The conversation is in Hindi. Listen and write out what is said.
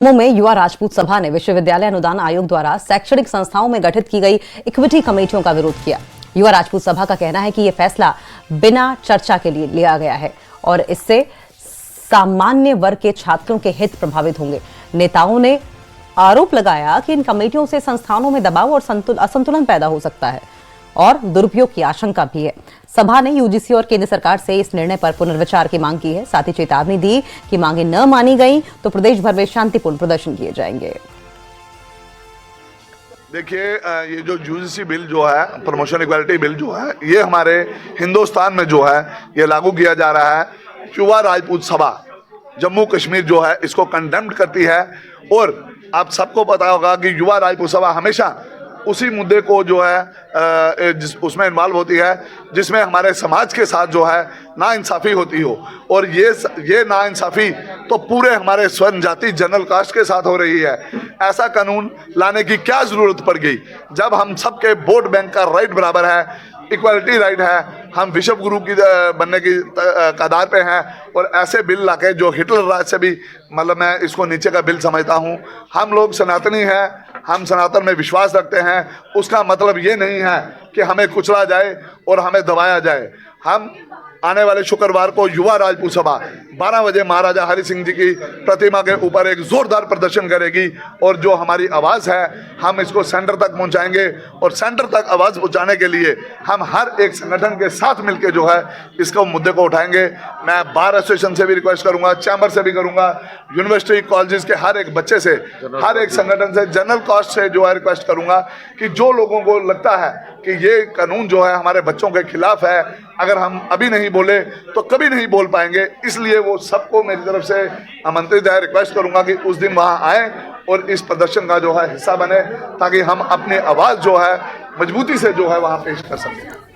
जम्मू में युवा राजपूत सभा ने विश्वविद्यालय अनुदान आयोग द्वारा शैक्षणिक संस्थाओं में गठित की गई इक्विटी कमेटियों का विरोध किया। युवा राजपूत सभा का कहना है कि यह फैसला बिना चर्चा के लिए लिया गया है और इससे सामान्य वर्ग के छात्रों के हित प्रभावित होंगे। नेताओं ने आरोप लगाया कि इन कमेटियों से संस्थानों में दबाव और असंतुलन पैदा हो सकता है और दुरुपयोग की आशंका भी है। सभा ने यूजीसी और केंद्र सरकार से इस निर्णय पर पुनर्विचार की मांग की है। साथ ही चेतावनी दी कि मांगे न मानी गई तो प्रदेश भर में शांतिपूर्ण प्रदर्शन किए जाएंगे। देखिए, ये जो यूजीसी बिल जो है, प्रमोशन इक्वालिटी बिल जो है, ये हमारे हिंदुस्तान में जो है ये लागू किया जा रहा है। युवा राजपूत सभा जम्मू कश्मीर जो है इसको कंडेम करती है और आप सबको पता होगा कि युवा राजपूत सभा हमेशा उसी मुद्दे को जो है उसमें इन्वॉल्व होती है जिसमें हमारे समाज के साथ जो है नाइंसाफ़ी होती हो, और ये नाइंसाफ़ी तो पूरे हमारे स्वर्ण जाति जनरल कास्ट के साथ हो रही है। ऐसा कानून लाने की क्या ज़रूरत पड़ गई जब हम सबके वोट बैंक का राइट बराबर है, इक्वालिटी राइट है, हम विश्व गुरु की बनने की कगार पे हैं, और ऐसे बिल लाके जो हिटलर राज से भी मतलब मैं इसको नीचे का बिल समझता हूँ। हम लोग सनातनी हैं, हम सनातन में विश्वास रखते हैं। उसका मतलब ये नहीं है कि हमें कुचला जाए और हमें दबाया जाए। हम आने वाले शुक्रवार को युवा राजपूत सभा 12 बजे महाराजा हरि सिंह जी की प्रतिमा के ऊपर एक जोरदार प्रदर्शन करेगी और जो हमारी आवाज़ है हम इसको सेंटर तक पहुंचाएंगे, और सेंटर तक आवाज़ पहुंचाने के लिए हम हर एक संगठन के साथ मिलकर जो है इसको मुद्दे को उठाएंगे। मैं बार एसोसिएशन से भी रिक्वेस्ट करूंगा, चैम्बर से भी करूंगा, यूनिवर्सिटी कॉलेजेस के हर एक बच्चे से, हर एक संगठन से, जनरल कास्ट से जो है रिक्वेस्ट करूंगा कि जो लोगों को लगता है कि ये कानून जो है हमारे बच्चों के खिलाफ है, अगर हम अभी नहीं बोले तो कभी नहीं बोल पाएंगे। इसलिए वो सबको मेरी तरफ से आमंत्रित है, रिक्वेस्ट करूंगा कि उस दिन वहां आए और इस प्रदर्शन का जो है हिस्सा बने, ताकि हम अपनी आवाज़ जो है मजबूती से जो है वहां पेश कर सकें।